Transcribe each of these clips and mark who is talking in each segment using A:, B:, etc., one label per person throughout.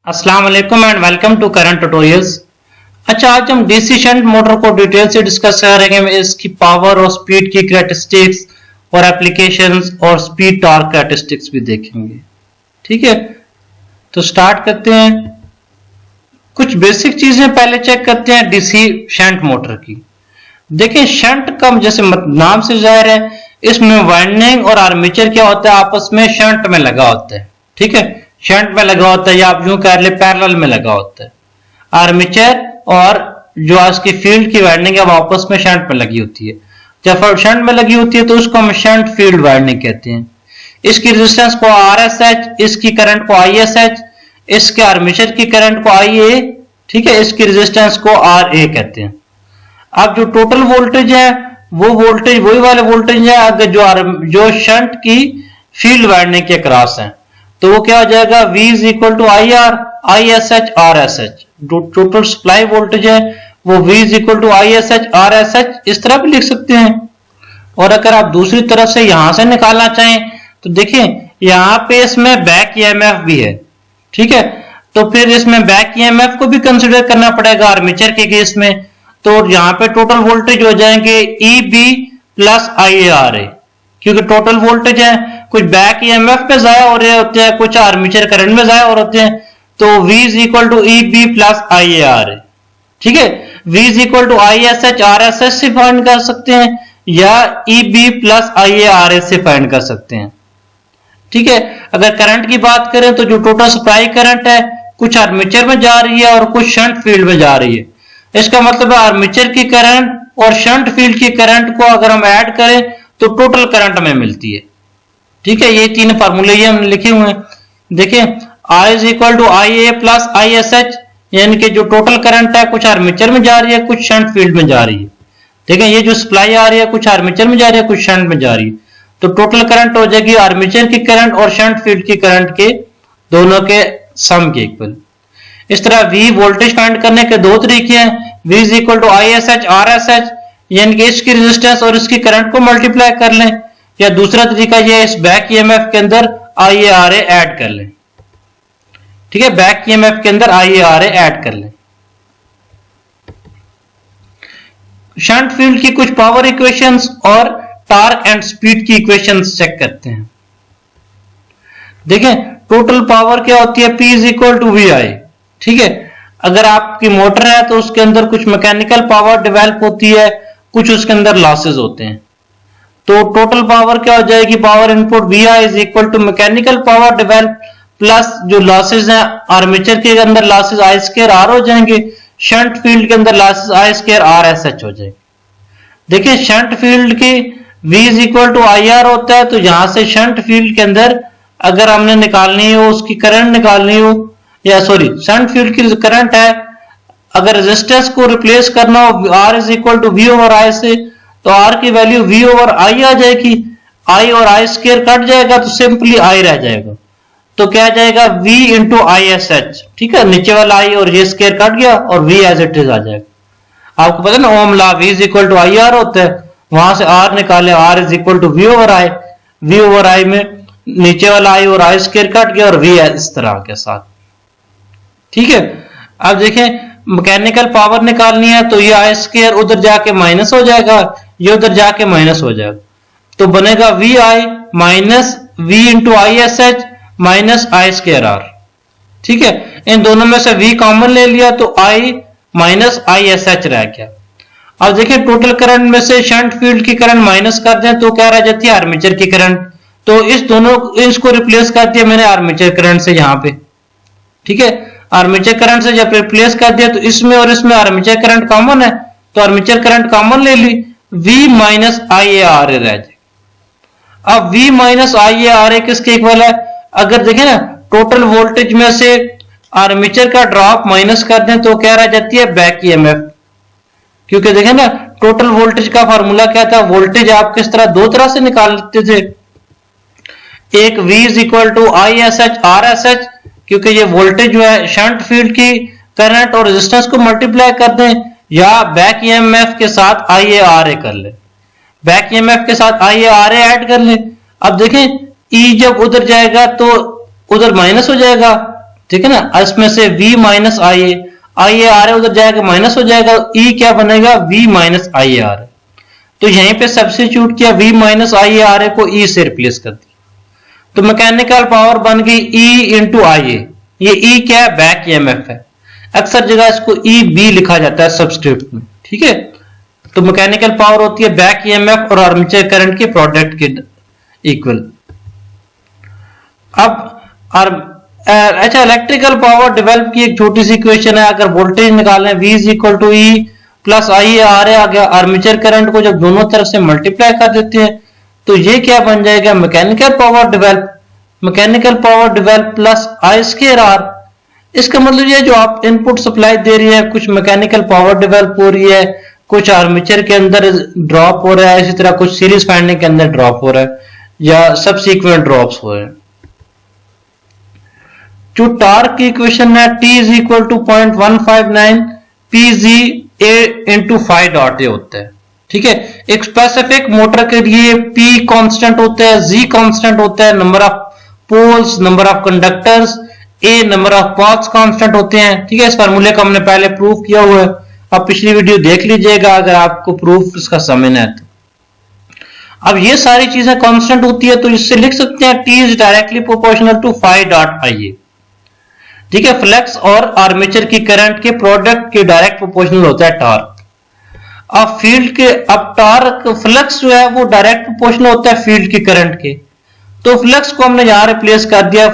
A: अस्सलाम वालेकुम and welcome to current tutorials. अच्छा, आज हम डीसी शंट मोटर को डिटेल से डिस्कस करेंगे। इसकी पावर और स्पीड की कैरेक्टरिस्टिक्स और एप्लीकेशंस और स्पीड टॉर्क कैरेक्टरिस्टिक्स भी देखेंगे। ठीक है, तो स्टार्ट करते हैं। कुछ बेसिक चीजें पहले चेक करते हैं डीसी शंट मोटर की। देखिए, शंट का जैसे नाम से जाहिर है, इसमें वाइंडिंग और आर्मेचर क्या होता है, आपस में शंट में लगा होता है। ठीक है, शंट में लगा होता है या आप यूं कह ले पैरेलल में लगा होता है। आर्मेचर और जो इसकी फील्ड की वाइंडिंग है वो आपस में शंट में लगी होती है। जब शंट में लगी होती है तो उसको हम शंट फील्ड वाइंडिंग कहते हैं। इसकी रेजिस्टेंस को RSH, इसकी करंट को ISH, इसके आर्मेचर की करंट को IA, ठीक है, इसकी रेजिस्टेंस को RA कहते हैं। अब जो टोटल वोल्टेज है वो वोल्टेज वही वाले वोल्टेज है अगर जो शंट की फील्ड वाइंडिंग के क्रॉस है, तो वो क्या हो जाएगा, V is equal to IR ISH RSH। जो टोटल सप्लाई वोल्टेज है वो V is equal to ISH RSH इस तरह भी लिख सकते हैं। और अगर आप दूसरी तरफ से यहां से निकालना चाहें तो देखिए यहां पे इसमें बैक EMF भी है। ठीक है, तो फिर इसमें बैक EMF को भी कंसिडर करना पड़ेगा आर्मेचर के केस में। तो यहां पे टोटल वोल्टेज हो जाएंगे EB प्लस IARA, क्योंकि टोटल वोल्टेज है, कुछ बैक EMF पे जाया हो रहे होते हैं, कुछ आर्मेचर करंट में जाया हो रहे होते हैं। तो V is equal to EB plus IARA। ठीक है, V is equal to ISH RSH से फाइंड कर सकते हैं या EB प्लस IARA से फाइंड कर सकते हैं। ठीक है, अगर करंट की बात करें तो जो टोटल सप्लाई करंट है कुछ आर्मेचर में जा रही है और कुछ शंट फील्ड में जा रही है। इसका मतलब है आर्मेचर की करंट और शंट फील्ड की करंट को अगर हम ऐड करें तो टोटल करंट में मिलती है। ठीक है, ये तीन फार्मूले ये हमने लिखे हुए हैं। देखिए, I is equal to IA plus ISH, यानी कि जो टोटल करंट है कुछ आर्मेचर में जा रही है कुछ शंट फील्ड में जा रही है। देखिए, ये जो सप्लाई आ रही है कुछ आर्मेचर में जा रही है कुछ शंट में जा रही है, तो टोटल करंट हो जाएगी आर्मेचर की करंट और शंट फील्ड की करंट के दोनों के सम के इक्वल। इस तरह V वोल्टेज फाइंड करने के दो तरीके हैं। V is equal to ISH RSH, यानी कि इसकी रेजिस्टेंस और इसकी करंट को मल्टीप्लाई कर लें, या दूसरा तरीका ये इस बैक EMF के अंदर IARA ऐड कर लें। ठीक है, बैक EMF के अंदर IARA ऐड कर लें। शंट फील्ड की कुछ पावर इक्वेशंस और टॉर्क एंड स्पीड की इक्वेशंस चेक करते हैं। देखें, टोटल पावर क्या होती है, P is equal to VI। ठीक है, अगर आपकी मोटर है तो उसके अंदर कुछ मैकेनिकल पावर डेवलप होती है, कुछ उसके अंदर लॉसेस होते हैं। तो टोटल पावर क्या हो जाएगी, power input VI is equal to mechanical power develop plus जो लॉसेस हैं आर्मेचर के अंदर लॉसेस I स्क्वायर R हो जाएंगे, शंट फील्ड के अंदर लॉसेस I स्क्वायर RSH हो जाएंगे। देखिए, शंट फील्ड की V is equal to IR होता है, तो यहां से शंट फील्ड के अंदर अगर हमने निकालनी हो उसकी करंट निकालनी हो, या सॉरी शंट फील्ड की करंट है, अगर रेजिस्टेंस को रिप्लेस करना हो R is equal to V over I से, तो R की वैल्यू V ओवर I आ जाएगी। I और I स्क्वायर कट जाएगा तो सिंपली I रह जाएगा, तो क्या जाएगा V इंटू ISH। ठीक है, नीचे वाला I और ये स्क्वायर कट गया और V एज इट इज आ जाएगा। आपको पता है ना Ohm law, V is equal to IR होता है, वहां से R निकाले, R is equal to V over I। V over I में नीचे वाला I और I स्क्वायर कट गया और V इस तरह के साथ। ठीक है, अब देखें मैकेनिकल पावर निकालनी है तो ये I स्क्वायर उधर जाके माइनस हो जाएगा, ये उधर जाके माइनस हो जाएगा, तो बनेगा VI minus V into ISH minus I square R। ठीक है, इन दोनों में से V कॉमन ले लिया तो I माइनस ISH रह गया। अब देखिए, टोटल करंट में से शंट फील्ड की करंट माइनस कर दें तो क्या रह जाती है, आर्मेचर की करंट। तो इस दोनों इसको रिप्लेस कर दिया मैंने आर्मेचर करंट से यहाँ पे। ठीक है, आर्मेचर करंट से जब रिप्लेस कर दिया तो इसमें और इसमें आर्मेचर करंट कॉमन है, तो आर्मेचर करंट कॉमन ले ली, V माइनस IARA रह जाएगा। अब V माइनस IARA किसके इक्वल है, अगर देखें ना टोटल वोल्टेज में से आर्मेचर का ड्रॉप माइनस कर दें तो क्या रह जाती है, बैक EMF। क्योंकि देखें ना टोटल वोल्टेज का फार्मूला क्या था, वोल्टेज आप किस तरह दो तरह से निकालते थे, एक V is equal to ISH RSH, क्योंकि ये वोल्टेज जो है शंट फील्ड की करंट और रेजिस्टेंस को मल्टीप्लाई कर दें, या बैक EMF के साथ IARA कर ले, बैक EMF के साथ IARA ऐड कर ले। अब देखें E जब उधर जाएगा तो उधर माइनस हो जाएगा, ठीक है ना। इसमें से V माइनस आई ए आ रहा है, उधर जाएगा माइनस हो जाएगा, E क्या बनेगा V माइनस आई ए आ रहा है। तो यहीं पे सब्स्टिट्यूट किया, V माइनस आई ए आ रहा है को E से रिप्लेस कर दिया, तो मैकेनिकल पावर बन गई E इंटू आई ए। ये E क्या है, बैक ईएमएफ है। अक्सर जगह इसको EB लिखा जाता है सब्स्टिट्यूट में, ठीक है। तो मैकेनिकल पावर होती है बैक ईएमएफ और आर्मेचर करंट के प्रोडक्ट के इक्वल। अब अच्छा, इलेक्ट्रिकल पावर डेवलप की एक छोटी सी इक्वेशन है। अगर वोल्टेज निकालें V is equal to E plus I आ रहा है, गया आर्मेचर करंट को जब दोनों तरफ से मल्टीप्लाई कर देते हैं तो ये क्या बन जाएगा, mechanical power develop plus I square R. इसका मतलब ये जो आप इनपुट सप्लाई दे रही है, कुछ मैकेनिकल पावर डेवलप हो रही है, कुछ आर्मेचर के अंदर ड्रॉप हो रहा है, इसी तरह कुछ सीरीज फाइंडिंग के अंदर ड्रॉप हो रहा है या सबसीक्वेंट ड्रॉप्स हो रहे हैं। जो टार्क की इक्वेशन है T is equal to 0.159 PG A into 5 dot A होता है, ठीक है। एक स्पेसिफिक मोटर के लिए P कांस्टेंट होता है, G कांस्टेंट होता है, number of poles, number of conductors, A number of paths constant होते हैं, ठीक है। इस फार्मूले को हमने पहले प्रूफ किया हुआ है, आप पिछली वीडियो देख लीजिएगा अगर आपको प्रूफ इसका समझना है तो। अब ये सारी चीजें कांस्टेंट होती है तो इससे लिख सकते हैं T is directly proportional to 5 dot I A, ठीक है। फ्लक्स और आर्मेचर की करंट के प्रोडक्ट के डायरेक्ट प्रोपोर्शनल होता है टार्क। अब फील्ड के, अब टार्क फ्लक्स जो है वो डायरेक्ट प्रोपोर्शनल होता है फील्ड की करंट के, तो फ्लक्स को हमने यहां रिप्लेस कर दिया,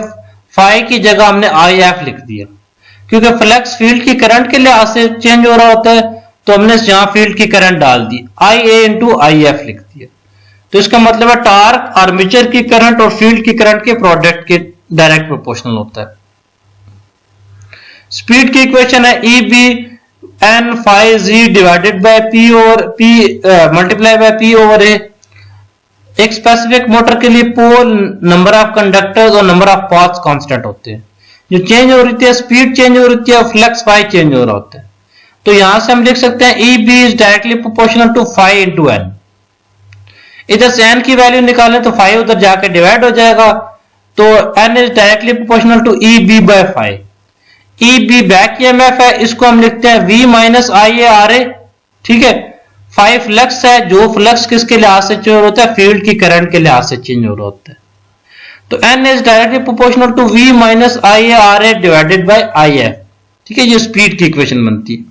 A: फाई की जगह हमने आई एफ लिख दिया, क्योंकि फ्लक्स फील्ड की करंट के लिहाज से चेंज हो रहा होता है, तो हमने यहां फील्ड की करंट डाल दी, आई ए इंटू आई एफ लिख दिया। तो इसका मतलब है टार्क आर्मेचर की करंट और फील्ड की करंट के प्रोडक्ट के डायरेक्ट प्रोपोर्शनल होता है। स्पीड की इक्वेशन है E B N phi G divided by P और P multiply by P over A। एक स्पेसिफिक मोटर के लिए पोल, नंबर ऑफ कंडक्टर्स और नंबर ऑफ पाथ्स कांस्टेंट होते हैं। जो चेंज हो रही है स्पीड चेंज हो रही है, फ्लक्स फाई चेंज हो रहा होता है। तो यहां से हम लिख सकते हैं E B is directly proportional to phi into N। इधर से N की वैल्यू निकालें तो फाई उधर जाकर डिवाइड हो जाएगा, तो N is directly proportional to E B by phi. E B back EMF है, इसको हम लिखते हैं V minus I A R A, ठीक है। 5 फ्लक्स है, जो फ्लक्स किसके लिहाज से चेंज होता है, फील्ड की करंट के लिहाज से चेंज हो रहा होता है। तो N is directly proportional to V minus I A R A divided by I F, ठीक है। ये स्पीड की इक्वेशन बनती है।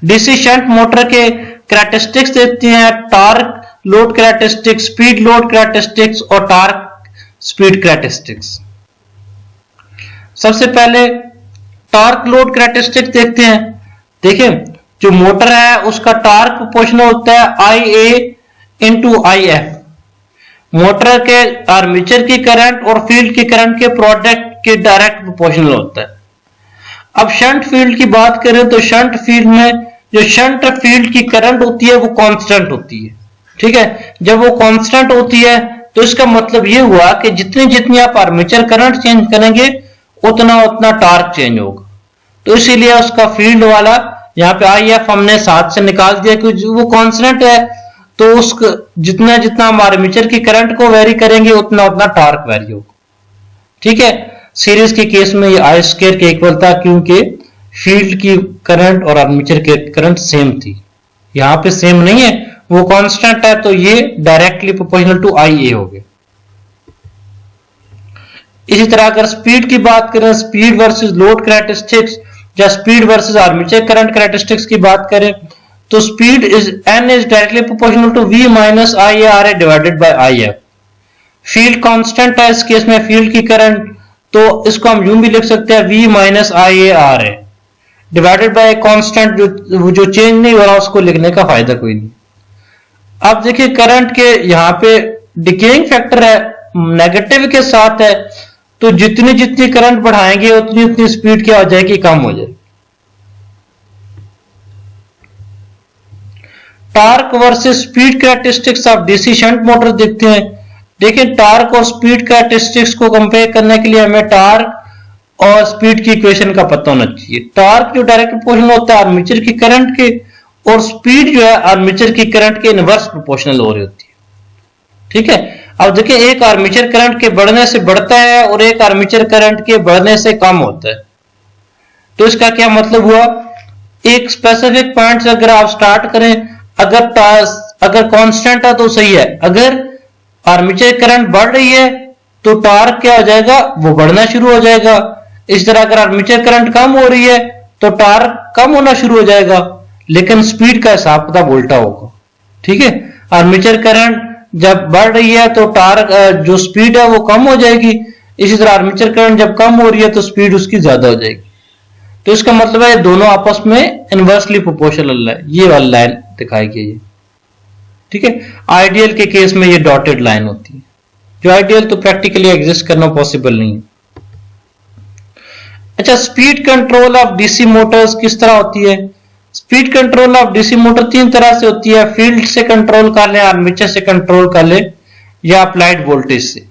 A: डीसी शंट मोटर के कैरेक्टरिस्टिक्स देते हैं, torque load characteristics, speed load characteristics और टार्क स्पीड कैरेक्टरिस्टिक्स। सबसे पहले टार्क लोड कैरेक्टरिस्टिक्स देखते हैं। देखिए, जो मोटर है उसका टार्क प्रोपोर्शनल होता है I A into I F. Motor के आर्मेचर की करंट और फील्ड की करंट के प्रोडक्ट के डायरेक्ट प्रोपोर्शनल होता है। अब शंट फील्ड की बात करें तो शंट फील्ड में जो शंट फील्ड की करंट होती है वो कांस्टेंट होती है, ठीक है। जब वो कांस्टेंट होती है तो इसका मतलब ये हुआ कि जितनी जितनी आप आर्मेचर करंट चेंज करेंगे उतना उतना टार्क चेंज होगा। तो इसीलिए उसका फील्ड वाला यहाँ पे आई एफ हमने साथ से निकाल दिया कि वो कांस्टेंट है, तो उसका जितना जितना हम आर्मेचर की करंट को वेरी करेंगे उतना उतना टार्क वेरी होगा, ठीक है। सीरीज के केस में ये आई स्क्वायर के इक्वल था, क्योंकि फील्ड की करंट और आर्मेचर की करंट सेम थी। यहाँ पे सेम नहीं है, वो कांस्टेंट है, तो ये directly proportional to I A हो गया। इसी तरह अगर स्पीड की बात करें, स्पीड वर्सेस लोड कैरेक्टरिस्टिक्स या speed versus armature current characteristics की बात करें तो speed is N is directly proportional to V minus I A R A divided by I F. Field constant है इस केस में फील्ड की करंट, तो इसको हम यूं भी लिख सकते हैं V minus I A R A divided bye constant जो चेंज नहीं हो रहा, उसको लिखने का फायदा कोई नहीं। अब देखिए करंट के यहाँ पे डिकेइंग फैक्टर है, नेगेटिव के साथ है, तो जितनी जितनी करंट बढ़ाएंगे उतनी उतनी स्पीड क्या हो जाएगी, कम हो जाएगी। Torque versus speed characteristics of DC shunt motor देखते हैं। देखिए, टार्क और स्पीड कैरेक्टरिस्टिक्स को कंपेयर करने के लिए हमें टार्क और स्पीड की इक्वेशन का पता होना चाहिए। टार्क जो डायरेक्ट प्रोपोर्शनल होता है आर्मेचर की करंट के, और स्पीड जो है आर्मेचर की करंट के इनवर्स प्रोपोर्शनल हो रही होती है, ठीक है। अब देखिए एक आर्मेचर करंट के बढ़ने से बढ़ता है और एक आर्मेचर करंट के बढ़ने से कम होता है। तो इसका क्या मतलब हुआ, एक स्पेसिफिक पॉइंट से अगर आप स्टार्ट करें, अगर कांस्टेंट है तो सही है, अगर आर्मेचर करंट बढ़ रही है तो टॉर्क क्या हो जाएगा, वो बढ़ना शुरू हो जाएगा। इस तरह अगर आर्मेचर करंट कम हो रही है तो टॉर्क कम होना शुरू हो जाएगा, लेकिन स्पीड का हिसाब किताब उल्टा होगा। ठीक है, आर्मेचर करंट जब बढ़ रही है तो टॉर्क जो स्पीड है वो कम हो जाएगी, इसी तरह आर्मेचर करंट जब कम हो रही है तो स्पीड उसकी ज्यादा हो जाएगी। तो इसका मतलब है दोनों आपस में इनवर्सली प्रोपोर्शनल है, ये वाली लाइन दिखाई गई है। ठीक है, आइडियल के केस में ये डॉटेड लाइन होती है, जो आइडियल तो प्रैक्टिकली एग्जिस्ट करना पॉसिबल नहीं है। अच्छा, speed control of DC Motors किस तरह होती है? Speed control of DC motor तीन तरह से होती है, फील्ड से कंट्रोल कर ले, आर्मेचर से कंट्रोल कर ले, या अप्लाइड वोल्टेज से।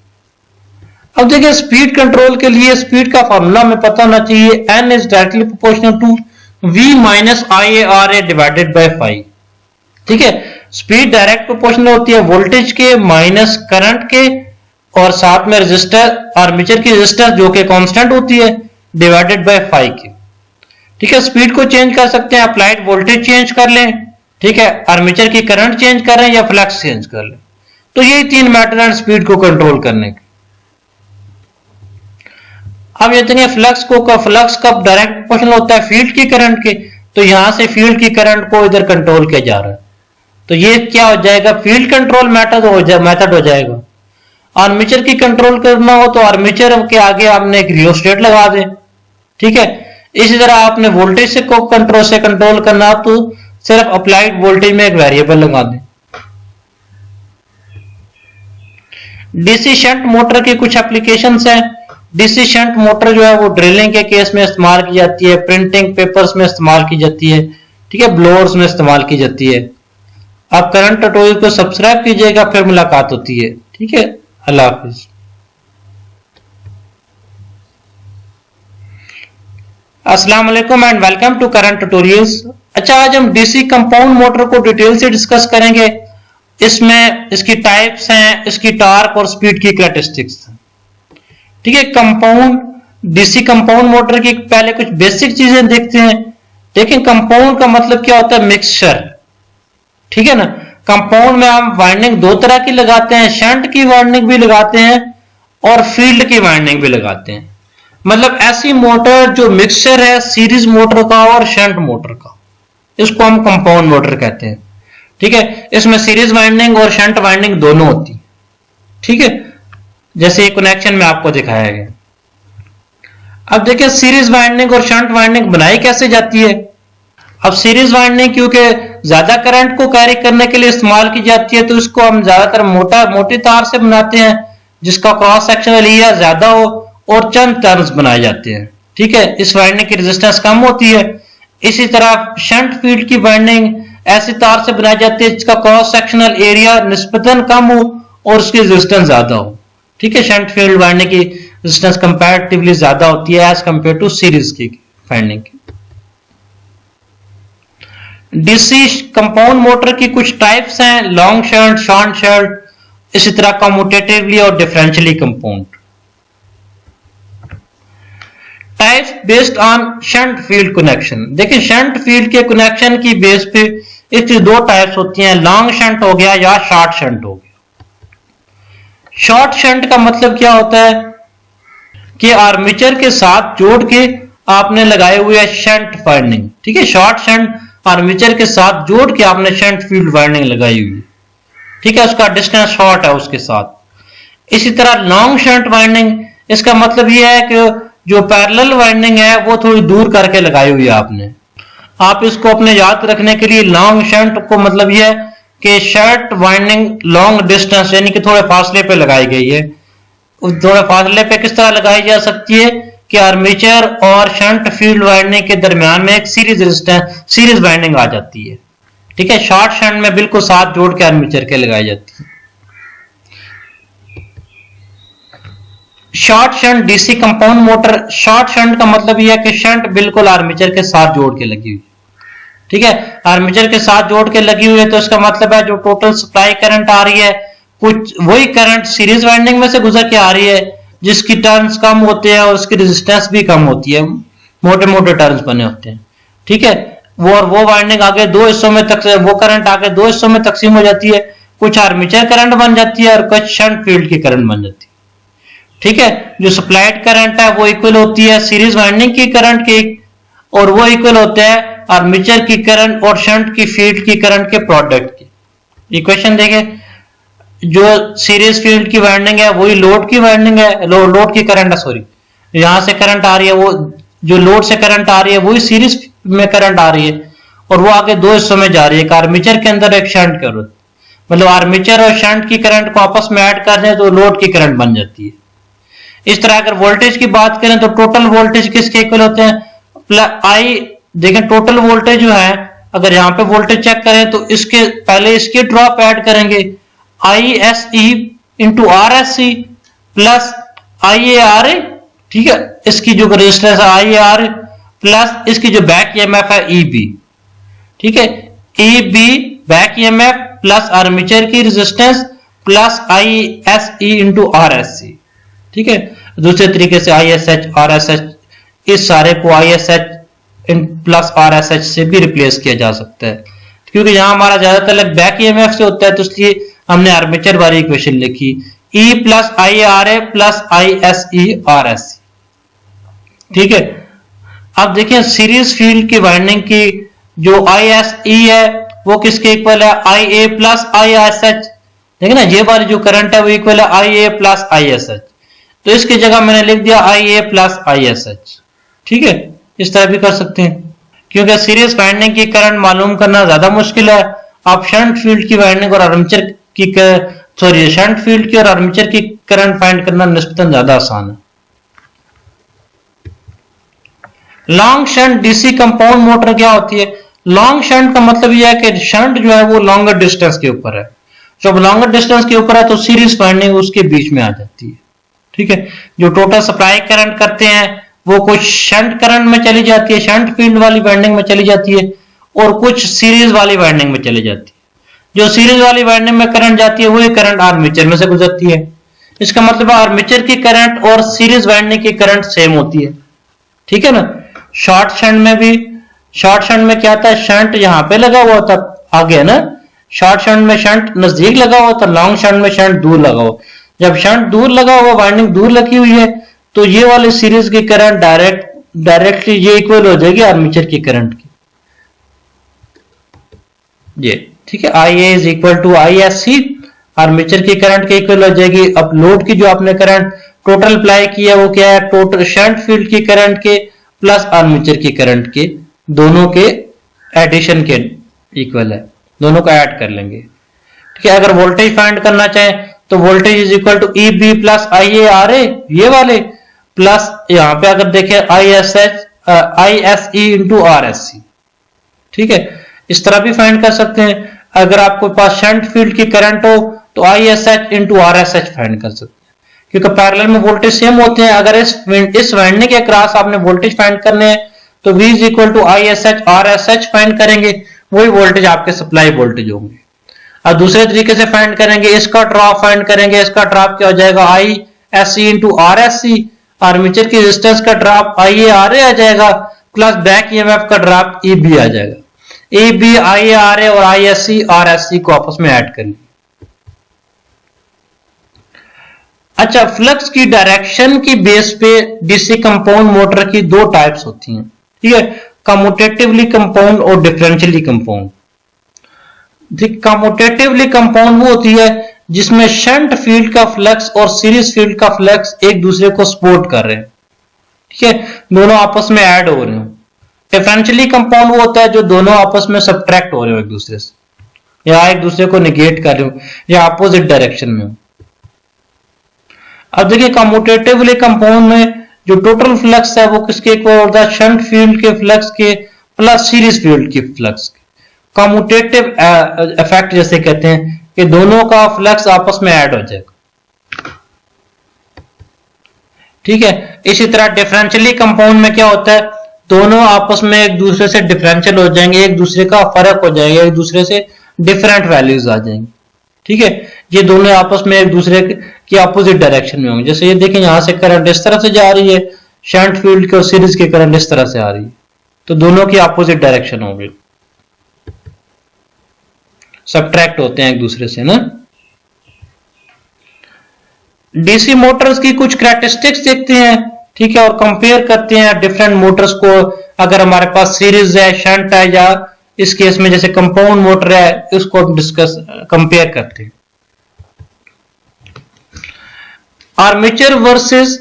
A: अब देखिए स्पीड कंट्रोल के लिए स्पीड का फॉर्मूला हमें पता होना चाहिए, n is directly proportional to v minus IARA divided by phi। ठीक है, स्पीड डायरेक्ट प्रोपोर्शनल होती है वोल्टेज के माइनस करंट के, और साथ में रेजिस्टर आर्मेचर की रेजिस्टेंस जो कि कांस्टेंट होती है डिवाइडेड बाय phi के। ठीक है, स्पीड को चेंज कर सकते हैं, अप्लाइड वोल्टेज चेंज कर लें, ठीक है, आर्मेचर की करंट चेंज कर रहे हैं या फ्लक्स चेंज कर लें। तो यही तीन मेथड हैं स्पीड को कंट्रोल करने के। अब ये देखिए फ्लक्स कब डायरेक्ट प्रोपोर्शनल होता है फील्ड की करंट के, तो यहां से फील्ड की करंट को इधर कंट्रोल किया जा रहा है, तो ये क्या हो जाएगा, फील्ड कंट्रोल मेथड हो जाएगा। आर्मेचर की कंट्रोल करना हो तो आर्मेचर के आगे आपने एक रियोस्टेट लगा दें। ठीक है, इसी तरह आपने वोल्टेज से कंट्रोल करना तो सिर्फ अप्लाइड वोल्टेज में एक वेरिएबल लगा दें। डीसी शंट मोटर की कुछ एप्लीकेशंस हैं। डीसी शंट मोटर जो है वो ड्रिलिंग के केस में इस्तेमाल की जाती है, प्रिंटिंग पेपर्स में इस्तेमाल की जाती है, ठीक है, ब्लोअर्स में इस्तेमाल की जाती है। आप करंट ट्यूटोरियल को सब्सक्राइब कीजिएगा, फिर मुलाकात होती है। ठीक है, अल्लाह हाफिज। अस्सलाम वालेकुम and welcome to current tutorials. अच्छा, आज हम डीसी कंपाउंड मोटर को डिटेल से डिस्कस करेंगे। इसमें इसकी टाइप्स हैं, इसकी टॉर्क और स्पीड की कैरेक्टरिस्टिक्स। ठीक है, डीसी कंपाउंड मोटर की पहले कुछ बेसिक चीजें देखते हैं। देखें कंपाउंड का मतलब क्या होता है, मिक्सचर। ठीक है ना, कंपाउंड में हम वाइंडिंग दो तरह की लगाते हैं, शंट की वाइंडिंग भी लगाते हैं और फील्ड की वाइंडिंग भी लगाते हैं। मतलब ऐसी मोटर जो मिक्सचर है सीरीज मोटर का और शंट मोटर का, इसको हम कंपाउंड मोटर कहते हैं। ठीक है, इसमें सीरीज वाइंडिंग और शंट वाइंडिंग दोनों होती है। ठीक है, जैसे ये कनेक्शन में आपको दिखाया गया। अब देखिए सीरीज वाइंडिंग और शंट वाइंडिंग बनाई कैसे जाती है। अब सीरीज वाइंडिंग क्योंकि ज्यादा करंट को कैरी करने के लिए इस्तेमाल की जाती है, तो इसको हम ज्यादातर मोटी तार से बनाते हैं जिसका क्रॉस सेक्शनल एरिया ज्यादा हो और चंद टर्न्स बनाए जाते हैं। ठीक है, इस वाइंडिंग की रेजिस्टेंस कम होती है। इसी तरह शंट फील्ड की वाइंडिंग ऐसी तार से बनाई जाती है जिसका क्रॉस सेक्शनल एरिया निस्बतन कम हो और उसकी रेजिस्टेंस ज्यादा हो। ठीक है, शंट फील्ड वाइंडिंग की रेजिस्टेंस कंपैरेटिवली ज्यादा होती है एज कंपेयर टू सीरीज की वाइंडिंग की। डीसी कंपाउंड मोटर की कुछ टाइप्स हैं, लॉन्ग शंट, शॉर्ट शंट, इसी तरह कम्यूटेटिवली और differentially compound. Types based on shunt field connection. देखिए शंट फील्ड के कनेक्शन की बेस पे इसकी दो टाइप्स होती हैं, लॉन्ग शंट हो गया या शॉर्ट शंट हो गया। शॉर्ट शंट का मतलब क्या होता है कि आर्मेचर के साथ जोड़ के आपने लगाए हुए शंट वाइंडिंग। ठीक है, शॉर्ट शंट आर्मेचर के साथ जोड़ के आपने शंट फील्ड वाइंडिंग लगाई हुई। ठीक है, उसका डिस्टेंस शॉर्ट है उसके साथ। इसी तरह लॉन्ग शंट वाइंडिंग, इसका मतलब यह है कि जो पैरेलल वाइंडिंग है वो थोड़ी दूर करके लगाई हुई है आपने। आप इसको अपने याद रखने के लिए लॉन्ग शंट को मतलब यह है कि शंट वाइंडिंग लॉन्ग डिस्टेंस यानी कि थोड़े फासले पे लगाई गई है। थोड़े फासले पे किस तरह लगाई जा सकती है कि आर्मेचर और शंट फील्ड वाइंडिंग के दरमियान में एक सीरीज वाइंडिंग आ जाती है। ठीक है, शॉर्ट शंट में बिल्कुल साथ जोड़ के आर्मेचर के लगाई जाती है। Short shunt DC compound motor, short shunt का मतलब यह है कि शंट बिल्कुल आर्मेचर के साथ जोड़ के लगी हुई। ठीक है, आर्मेचर के साथ जोड़ के लगी हुई है तो इसका मतलब है जो टोटल सप्लाई करंट आ रही है कुछ वही करंट सीरीज वाइंडिंग में से गुजर के आ रही है जिसकी टर्न्स कम होते हैं और उसकी रेजिस्टेंस भी कम होती है, मोटे मोटे टर्न्स बने होते हैं। ठीक है, वो वाइंडिंग आगे दो हिस्सों में वो करंट आगे दो हिस्सों में तकसीम हो जाती है, कुछ आर्मेचर करंट बन जाती है और कुछ शंट फील्ड की करंट बन जाती है। ठीक है, जो सप्लाइड करंट है वो इक्वल होती है सीरीज वाइंडिंग की करंट की, और वो इक्वल होता है आर्मेचर की करंट और शंट की फील्ड की करंट के प्रोडक्ट की। इक्वेशन देखें, जो सीरीज फील्ड की वाइंडिंग है वही लोड की वाइंडिंग है, लोड की करंट है, सॉरी, यहां से करंट आ रही है, वो जो लोड से करंट आ रही है वही सीरीज में करंट आ रही है, और वो आगे दो हिस्सों में जा रही है, एक आर्मेचर के अंदर एक शंट के, मतलब आर्मेचर और शंट की करंट को आपस में ऐड कर दें तो लोड की करंट बन जाती है। इस तरह अगर वोल्टेज की बात करें तो टोटल वोल्टेज किसके इक्वल होते हैं, आई, देखें टोटल वोल्टेज जो है, अगर यहां पे वोल्टेज चेक करें तो इसके पहले इसके ड्रॉप ऐड करेंगे, I S E into R S C plus I A R A, ठीक है, इसकी जो रेजिस्टेंस है आई ए आर प्लस इसकी जो बैक ईएमएफ है ई बी, ठीक है, E B back EMF plus armature की resistance plus I S E into R S C. ठीक है, दूसरे तरीके से I S H R S H, इस सारे को I S H plus R S H से भी रिप्लेस किया जा सकता है, क्योंकि यहां हमारा ज्यादातर बैक ईएमएफ से होता है, तो इसलिए हमने आर्मेचर वाली इक्वेशन लिखी, E plus I R A plus I S E R S C. ठीक है, अब देखिए सीरीज फील्ड की वाइंडिंग की जो आई एस ई है वो किसके इक्वल है, I A plus I S H. देखिए ना, ये वाली जो करंट है वो इक्वल है I A plus I S H, तो इसकी जगह मैंने लिख दिया आई ए प्लस आई एस एच। ठीक है, इस तरह भी कर सकते हैं, क्योंकि सीरीज वाइंडिंग की करंट मालूम करना ज्यादा मुश्किल है, आप शंट फील्ड की वाइंडिंग और आर्मेचर की शंट फील्ड की और आर्मेचर की करंट फाइंड करना निस्बतन ज्यादा आसान है। Long shunt DC compound motor क्या होती है, लॉन्ग शंट का मतलब यह है कि शंट जो है वो लॉन्गर डिस्टेंस के ऊपर है, जब लॉन्गर डिस्टेंस के ऊपर है तो सीरीज वाइंडिंग उसके बीच में आ जाती है। ठीक है, जो टोटल सप्लाई करंट करते हैं वो कुछ शंट करंट में चली जाती है, शंट फील्ड वाली वाइंडिंग में चली जाती है, और कुछ सीरीज वाली वाइंडिंग में चली जाती है। जो सीरीज वाली वाइंडिंग में करंट जाती है वही करंट आर्मेचर में से गुजरती है। इसका मतलब आर्मेचर की करंट और सीरीज वाइंडिंग की करंट सेम होती है। ठीक है ना, शॉर्ट शंट में भी, शॉर्ट शंट में क्या था, शंट यहां पे लगा हुआ था आगे ना, शॉर्ट शंट में शंट नजदीक लगा हुआ था, लॉन्ग शंट में शंट दूर लगा हुआ। जब शंट दूर लगा हुआ, वाइंडिंग दूर लगी हुई है, तो ये वाली सीरीज की करंट डायरेक्टली ये इक्वल हो जाएगी आर्मेचर की करंट की, ये। ठीक है, I A is equal to I S C, armature की करंट के इक्वल हो जाएगी। अब लोड की जो आपने करंट टोटल अप्लाई की है वो क्या है, टोटल शंट फील्ड की करंट के प्लस आर्मेचर की करंट के दोनों के एडिशन के इक्वल है, दोनों को ऐड कर लेंगे। ठीक है, अगर वोल्टेज फाइंड करना चाहें तो voltage is equal to E B plus I A R A, ये वाले, प्लस यहां पे अगर देखें I S H I S E into R S C. ठीक है, इस तरह भी फाइंड कर सकते हैं। अगर आपको पास शंट फील्ड की करंट हो तो आई S H into R S H find कर सकते हैं, क्योंकि पैरेलल में वोल्टेज सेम होते हैं। अगर इस वाइंडिंग के क्रॉस आपने वोल्टेज फाइंड करने हैं तो V is equal to I S H R S H find करेंगे, वही वोल्टेज आपके सप्लाई वोल्टेज होंगे। अब दूसरे तरीके से फाइंड करेंगे, इसका ड्रॉप फाइंड करेंगे, इसका ड्रॉप क्या हो जाएगा, I S C into R S C, armature की रेजिस्टेंस का drop I A R A आ जाएगा, प्लस बैक ईएमएफ का ड्रॉप ई बी आ जाएगा। A B I A R A और I S C R S C को आपस में ऐड कर लिया। अच्छा, फ्लक्स की डायरेक्शन की बेस पे डीसी कंपाउंड मोटर की दो टाइप्स होती हैं। ठीक है, कम्यूटेटिवली कंपाउंड और डिफरेंशियली कंपाउंड। कम्यूटेटिवली कंपाउंड वो होती है जिसमें शंट फील्ड का फ्लक्स और सीरीज फील्ड का फ्लक्स एक दूसरे को सपोर्ट कर रहे हैं। ठीक है, दोनों आपस में ऐड हो रहे हो। डिफरेंशियली कंपाउंड वो होता है जो दोनों आपस में सब्ट्रैक्ट हो रहे हो एक दूसरे से, या एक दूसरे को निगेट कर रहे हो, या अपोजिट डायरेक्शन में हो। अब देखिए, कम्यूटेटिवली कंपाउंड में जो टोटल फ्लक्स है वो किसके इक्वल होता है, शंट फील्ड के फ्लक्स के प्लस सीरीज फील्ड के फ्लक्स के। कम्यूटेटिव इफेक्ट जैसे कहते हैं कि दोनों का फ्लक्स आपस में ऐड हो जाएगा। ठीक है, इसी तरह डिफरेंशियली कंपाउंड में क्या होता है, दोनों आपस में एक दूसरे से डिफरेंशियल हो जाएंगे, एक दूसरे का फर्क हो जाएगा, एक दूसरे से डिफरेंट वैल्यूज आ जाएंगी। ठीक है, ये दोनों आपस में एक दूसरे की अपोजिट डायरेक्शन में होंगे। जैसे ये देखें यहां से करंट इस तरह से जा रही है, शंट फील्ड के और सीरीज के करंट इस तरह से आ रही है, तो दोनों की अपोजिट डायरेक्शन होगी, सबट्रैक्ट होते हैं एक दूसरे से ना। डीसी मोटर्स की कुछ कैरेक्टरिस्टिक्स देखते हैं, ठीक है, और कंपेयर करते हैं डिफरेंट मोटर्स को। अगर हमारे पास सीरीज है, शंट है, या इस केस में जैसे कंपाउंड मोटर है, इसको हम डिस्कस कंपेयर करते हैं। Armature versus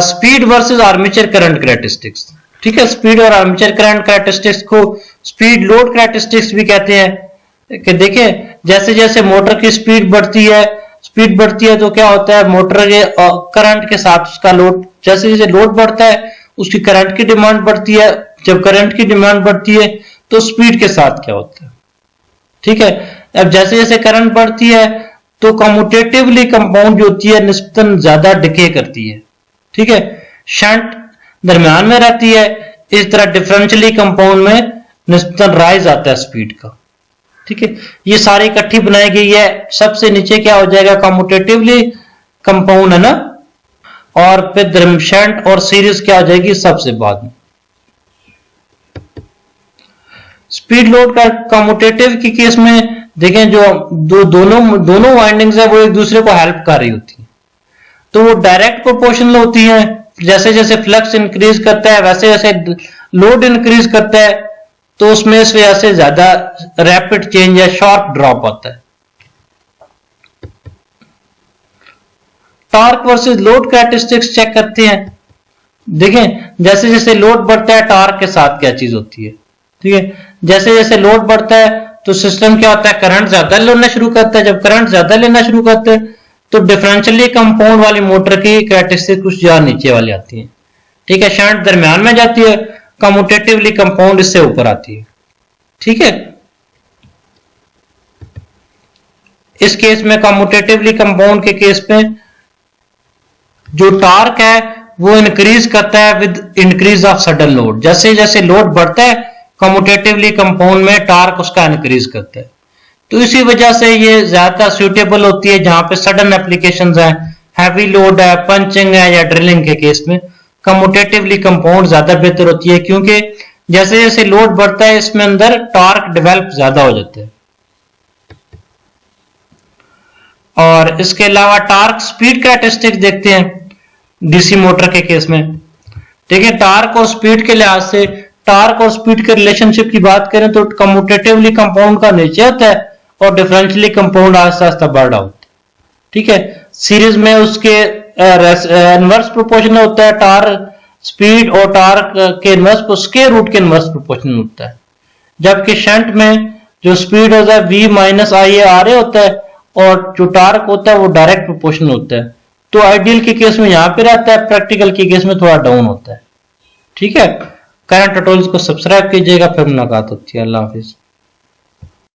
A: speed versus armature current characteristics, ठीक है। स्पीड और आर्मेचर करंट कैरेक्टरिस्टिक्स को स्पीड लोड कैरेक्टरिस्टिक्स भी कहते हैं। कि देखें जैसे जैसे मोटर की स्पीड बढ़ती है तो क्या होता है, मोटर के करंट के साथ उसका लोड, जैसे जैसे लोड बढ़ता है उसकी करंट की डिमांड बढ़ती है। जब करंट की डिमांड बढ़ती है तो स्पीड के साथ क्या होता है, ठीक है। अब जैसे जैसे करंट बढ़ती है तो कम्यूटेटिवली कंपाउंड जो होती है निस्बतन ज्यादा डिके करती है, ठीक है। शंट दरम्यान में रहती है, इस तरह डिफरेंशियली कंपाउंड में निस्बतन राइज आता है स्पीड का, ठीक है। ये सारी इकट्ठी बनाई गई है। सबसे नीचे क्या हो जाएगा, कम्यूटेटिवली कंपाउंड है ना, और फिर शंट और सीरीज क्या हो जाएगी सबसे बाद में। स्पीड लोड का कम्यूटेटिव की केस में देखें जो दोनों वाइंडिंग्स है वो एक दूसरे को हेल्प कर रही होती है, तो वो डायरेक्ट प्रोपोर्शनल होती है। जैसे जैसे फ्लक्स इंक्रीज करता है वैसे वैसे लोड इंक्रीज करता है, तो उसमें इस वजह से ज्यादा रैपिड चेंज या शार्प ड्रॉप होता है। Torque versus load characteristics check करते हैं। देखें जैसे जैसे लोड बढ़ता है टॉर्क के साथ क्या चीज होती है, ठीक है। जैसे जैसे लोड बढ़ता है तो सिस्टम क्या होता है, करंट ज्यादा लेना शुरू करता है। जब करंट ज्यादा लेना शुरू करता है तो डिफरेंशियली कंपाउंड वाली मोटर की कैरेक्टरिस्टिक कुछ ज्यादा नीचे वाली आती है, ठीक है। शंट दरम्यान में जाती है, कम्यूटेटिवली कंपाउंड इससे ऊपर आती है, ठीक है। इस केस में कम्यूटेटिवली कंपाउंड के केस में जो टॉर्क है वो इंक्रीज करता है with increase of sudden load. जैसे जैसे लोड बढ़ता है कम्यूटेटिवली कंपाउंड में टॉर्क उसका इंक्रीज करता है, तो इसी वजह से ये ज्यादा सूटेबल होती है जहां पे सडन एप्लीकेशंस हैं, हैवी लोड है, पंचिंग है या ड्रिलिंग के केस में कम्यूटेटिवली कंपाउंड ज्यादा बेहतर होती है, क्योंकि जैसे जैसे लोड बढ़ता है इसमें अंदर टॉर्क डेवलप ज्यादा हो जाता है। और इसके अलावा टॉर्क स्पीड कैरेक्टरिस्टिक्स देखते हैं डीसी मोटर के केस में। देखिए टॉर्क और स्पीड के लिहाज से, टॉर्क और स्पीड के रिलेशनशिप की बात करें तो कम्यूटेटिवली कंपाउंड का नीचे होता है और डिफरेंशियली कंपाउंड आहिस्ता आहिस्ता बढ़ रहा होता है, ठीक है। सीरीज में उसके इनवर्स प्रोपोर्शनल होता है टॉर्क स्पीड, और टॉर्क के इनवर्स को स्क्वायर रूट के इनवर्स प्रोपोर्शनल होता है। जबकि शंट में जो स्पीड होता है v minus I A R A होता है, और जो टॉर्क होता है वो डायरेक्ट प्रोपोर्शनल होता है। तो आइडियल के केस में यहां पे रहता है, प्रैक्टिकल के केस में थोड़ा डाउन होता है, ठीक है। करंट ट्यूटोरियल्स को सब्सक्राइब कीजिएगा, फिर मुलाकात होती है। अल्लाह हाफिज।